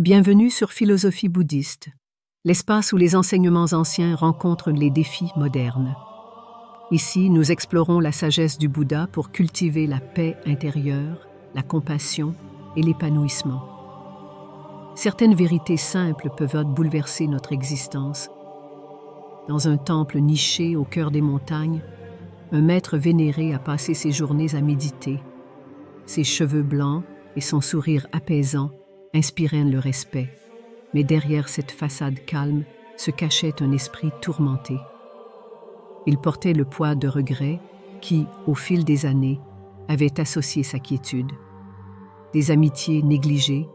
Bienvenue sur Philosophie bouddhiste, l'espace où les enseignements anciens rencontrent les défis modernes. Ici, nous explorons la sagesse du Bouddha pour cultiver la paix intérieure, la compassion et l'épanouissement. Certaines vérités simples peuvent bouleverser notre existence. Dans un temple niché au cœur des montagnes, un maître vénéré a passé ses journées à méditer. Ses cheveux blancs et son sourire apaisant inspiraient le respect, mais derrière cette façade calme se cachait un esprit tourmenté. Il portait le poids de regrets qui, au fil des années, avaient associé sa quiétude. Des amitiés négligées,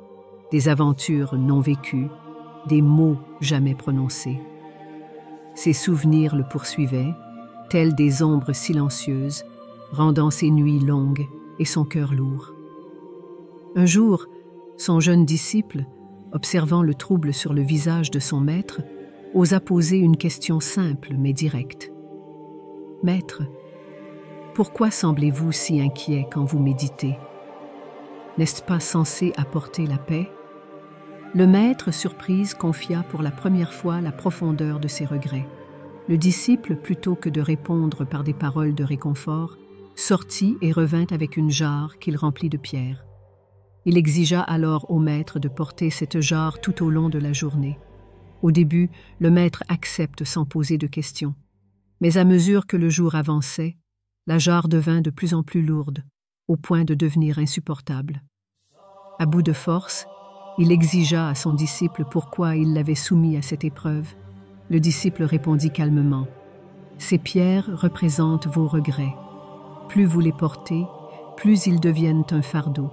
des aventures non vécues, des mots jamais prononcés. Ses souvenirs le poursuivaient, tels des ombres silencieuses, rendant ses nuits longues et son cœur lourd. Un jour, son jeune disciple, observant le trouble sur le visage de son maître, osa poser une question simple mais directe. « Maître, pourquoi semblez-vous si inquiet quand vous méditez? N'est-ce pas censé apporter la paix ?» Le maître, surprise, confia pour la première fois la profondeur de ses regrets. Le disciple, plutôt que de répondre par des paroles de réconfort, sortit et revint avec une jarre qu'il remplit de pierres. Il exigea alors au maître de porter cette jarre tout au long de la journée. Au début, le maître accepte sans poser de questions. Mais à mesure que le jour avançait, la jarre devint de plus en plus lourde, au point de devenir insupportable. À bout de force, il exigea à son disciple pourquoi il l'avait soumis à cette épreuve. Le disciple répondit calmement « Ces pierres représentent vos regrets. Plus vous les portez, plus ils deviennent un fardeau.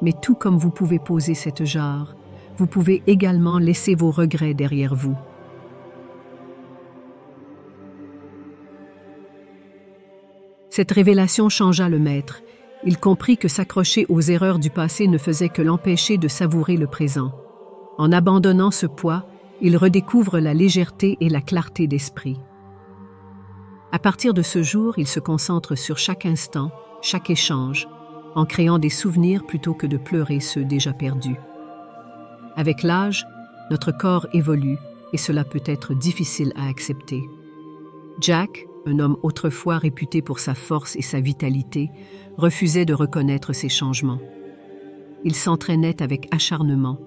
Mais tout comme vous pouvez poser cette jarre, vous pouvez également laisser vos regrets derrière vous. » Cette révélation changea le maître. Il comprit que s'accrocher aux erreurs du passé ne faisait que l'empêcher de savourer le présent. En abandonnant ce poids, il redécouvre la légèreté et la clarté d'esprit. À partir de ce jour, il se concentre sur chaque instant, chaque échange, en créant des souvenirs plutôt que de pleurer ceux déjà perdus. Avec l'âge, notre corps évolue et cela peut être difficile à accepter. Jack, un homme autrefois réputé pour sa force et sa vitalité, refusait de reconnaître ces changements. Il s'entraînait avec acharnement,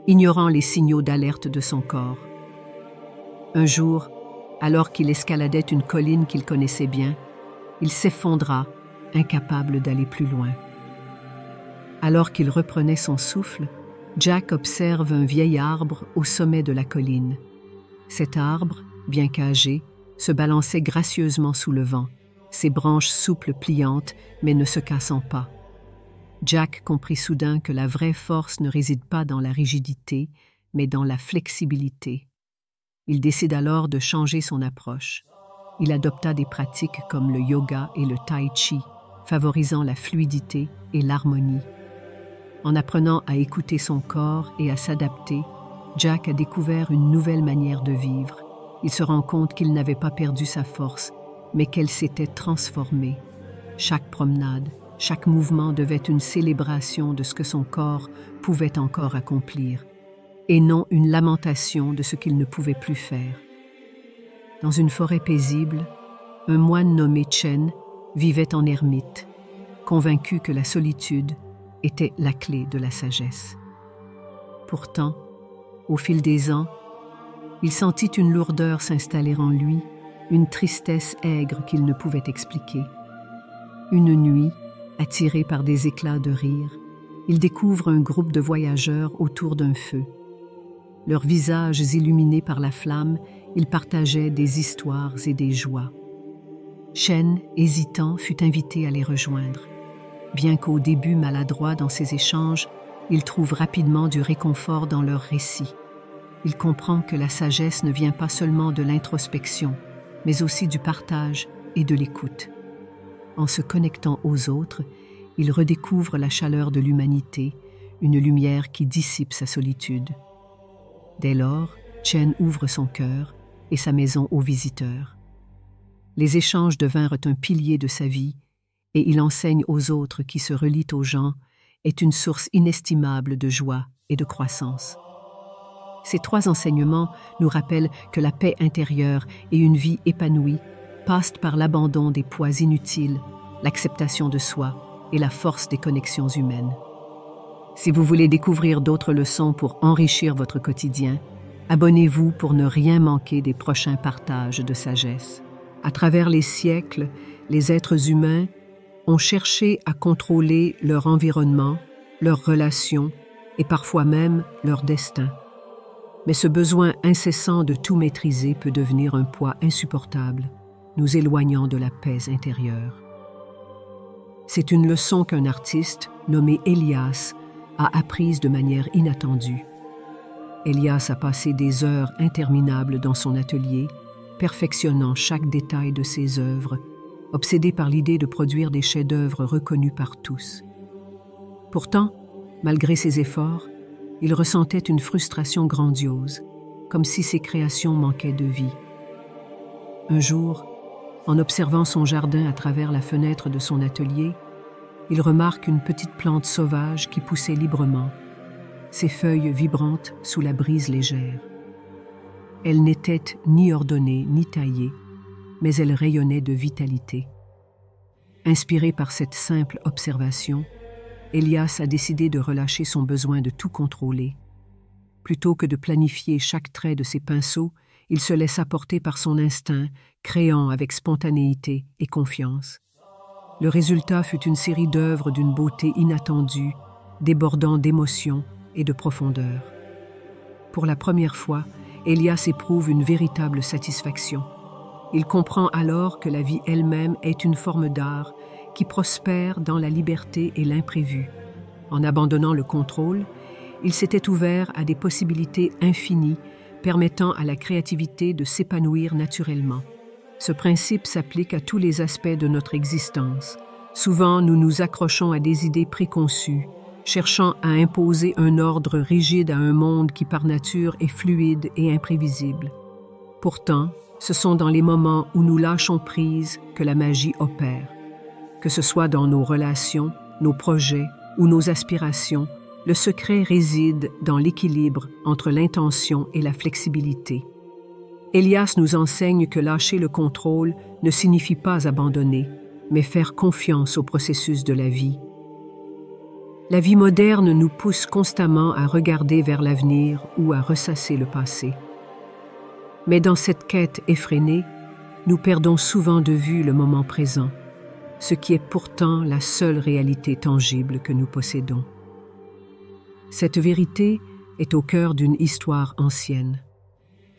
ignorant les signaux d'alerte de son corps. Un jour, alors qu'il escaladait une colline qu'il connaissait bien, il s'effondra, incapable d'aller plus loin. Alors qu'il reprenait son souffle, Jack observe un vieil arbre au sommet de la colline. Cet arbre, bien qu'âgé, se balançait gracieusement sous le vent, ses branches souples pliantes mais ne se cassant pas. Jack comprit soudain que la vraie force ne réside pas dans la rigidité, mais dans la flexibilité. Il décide alors de changer son approche. Il adopta des pratiques comme le yoga et le tai chi, favorisant la fluidité et l'harmonie. En apprenant à écouter son corps et à s'adapter, Jack a découvert une nouvelle manière de vivre. Il se rend compte qu'il n'avait pas perdu sa force, mais qu'elle s'était transformée. Chaque promenade, chaque mouvement devait être une célébration de ce que son corps pouvait encore accomplir, et non une lamentation de ce qu'il ne pouvait plus faire. Dans une forêt paisible, un moine nommé Chen vivait en ermite, convaincu que la solitude était la clé de la sagesse. Pourtant, au fil des ans, il sentit une lourdeur s'installer en lui, une tristesse aigre qu'il ne pouvait expliquer. Une nuit, attiré par des éclats de rire, il découvre un groupe de voyageurs autour d'un feu. Leurs visages illuminés par la flamme, ils partageaient des histoires et des joies. Chen, hésitant, fut invité à les rejoindre. Bien qu'au début maladroit dans ses échanges, il trouve rapidement du réconfort dans leurs récits. Il comprend que la sagesse ne vient pas seulement de l'introspection, mais aussi du partage et de l'écoute. En se connectant aux autres, il redécouvre la chaleur de l'humanité, une lumière qui dissipe sa solitude. Dès lors, Chen ouvre son cœur et sa maison aux visiteurs. Les échanges devinrent un pilier de sa vie, et il enseigne aux autres qui se relient aux gens est une source inestimable de joie et de croissance. Ces 3 enseignements nous rappellent que la paix intérieure et une vie épanouie passent par l'abandon des poids inutiles, l'acceptation de soi et la force des connexions humaines. Si vous voulez découvrir d'autres leçons pour enrichir votre quotidien, abonnez-vous pour ne rien manquer des prochains partages de sagesse. À travers les siècles, les êtres humains ont cherché à contrôler leur environnement, leurs relations et parfois même leur destin. Mais ce besoin incessant de tout maîtriser peut devenir un poids insupportable, nous éloignant de la paix intérieure. C'est une leçon qu'un artiste, nommé Elias, a apprise de manière inattendue. Elias a passé des heures interminables dans son atelier, perfectionnant chaque détail de ses œuvres, obsédé par l'idée de produire des chefs-d'œuvre reconnus par tous. Pourtant, malgré ses efforts, il ressentait une frustration grandiose, comme si ses créations manquaient de vie. Un jour, en observant son jardin à travers la fenêtre de son atelier, il remarque une petite plante sauvage qui poussait librement, ses feuilles vibrantes sous la brise légère. Elle n'était ni ordonnée ni taillée, mais elle rayonnait de vitalité. Inspiré par cette simple observation, Elias a décidé de relâcher son besoin de tout contrôler. Plutôt que de planifier chaque trait de ses pinceaux, il se laissa porter par son instinct, créant avec spontanéité et confiance. Le résultat fut une série d'œuvres d'une beauté inattendue, débordant d'émotion et de profondeur. Pour la première fois, Elias éprouve une véritable satisfaction. Il comprend alors que la vie elle-même est une forme d'art qui prospère dans la liberté et l'imprévu. En abandonnant le contrôle, il s'était ouvert à des possibilités infinies permettant à la créativité de s'épanouir naturellement. Ce principe s'applique à tous les aspects de notre existence. Souvent, nous nous accrochons à des idées préconçues, cherchant à imposer un ordre rigide à un monde qui par nature est fluide et imprévisible. Pourtant, ce sont dans les moments où nous lâchons prise que la magie opère. Que ce soit dans nos relations, nos projets ou nos aspirations, le secret réside dans l'équilibre entre l'intention et la flexibilité. Elias nous enseigne que lâcher le contrôle ne signifie pas abandonner, mais faire confiance au processus de la vie. La vie moderne nous pousse constamment à regarder vers l'avenir ou à ressasser le passé. Mais dans cette quête effrénée, nous perdons souvent de vue le moment présent, ce qui est pourtant la seule réalité tangible que nous possédons. Cette vérité est au cœur d'une histoire ancienne,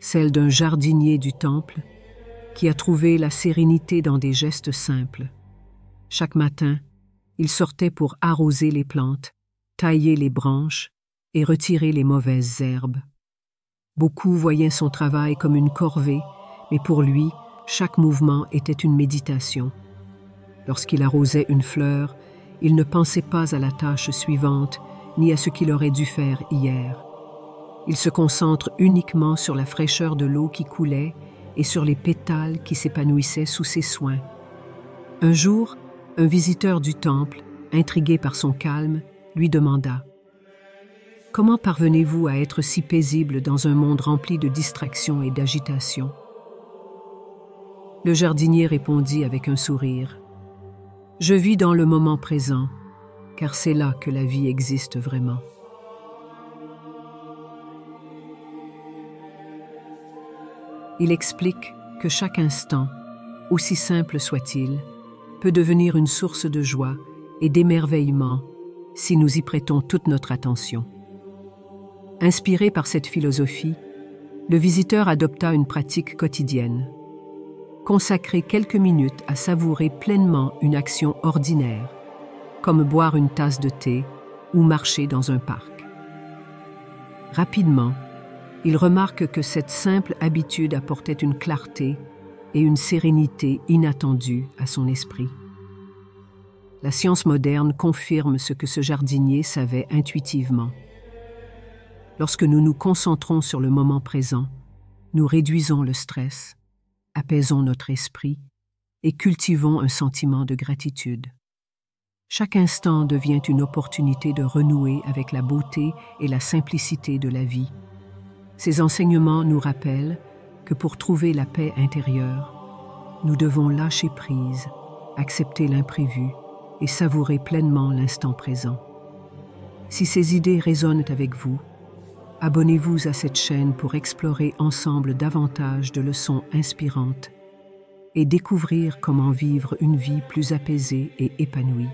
celle d'un jardinier du temple qui a trouvé la sérénité dans des gestes simples. Chaque matin, il sortait pour arroser les plantes, tailler les branches et retirer les mauvaises herbes. Beaucoup voyaient son travail comme une corvée, mais pour lui, chaque mouvement était une méditation. Lorsqu'il arrosait une fleur, il ne pensait pas à la tâche suivante, ni à ce qu'il aurait dû faire hier. Il se concentre uniquement sur la fraîcheur de l'eau qui coulait et sur les pétales qui s'épanouissaient sous ses soins. Un jour, un visiteur du temple, intrigué par son calme, lui demanda « Comment parvenez-vous à être si paisible dans un monde rempli de distractions et d'agitation ?» Le jardinier répondit avec un sourire « Je vis dans le moment présent, car c'est là que la vie existe vraiment. » Il explique que chaque instant, aussi simple soit-il, peut devenir une source de joie et d'émerveillement si nous y prêtons toute notre attention. Inspiré par cette philosophie, le visiteur adopta une pratique quotidienne. Consacrer quelques minutes à savourer pleinement une action ordinaire, comme boire une tasse de thé ou marcher dans un parc. Rapidement, il remarque que cette simple habitude apportait une clarté et une sérénité inattendues à son esprit. La science moderne confirme ce que ce jardinier savait intuitivement. Lorsque nous nous concentrons sur le moment présent, nous réduisons le stress, apaisons notre esprit et cultivons un sentiment de gratitude. Chaque instant devient une opportunité de renouer avec la beauté et la simplicité de la vie. Ces enseignements nous rappellent que pour trouver la paix intérieure, nous devons lâcher prise, accepter l'imprévu et savourer pleinement l'instant présent. Si ces idées résonnent avec vous, abonnez-vous à cette chaîne pour explorer ensemble davantage de leçons inspirantes et découvrir comment vivre une vie plus apaisée et épanouie.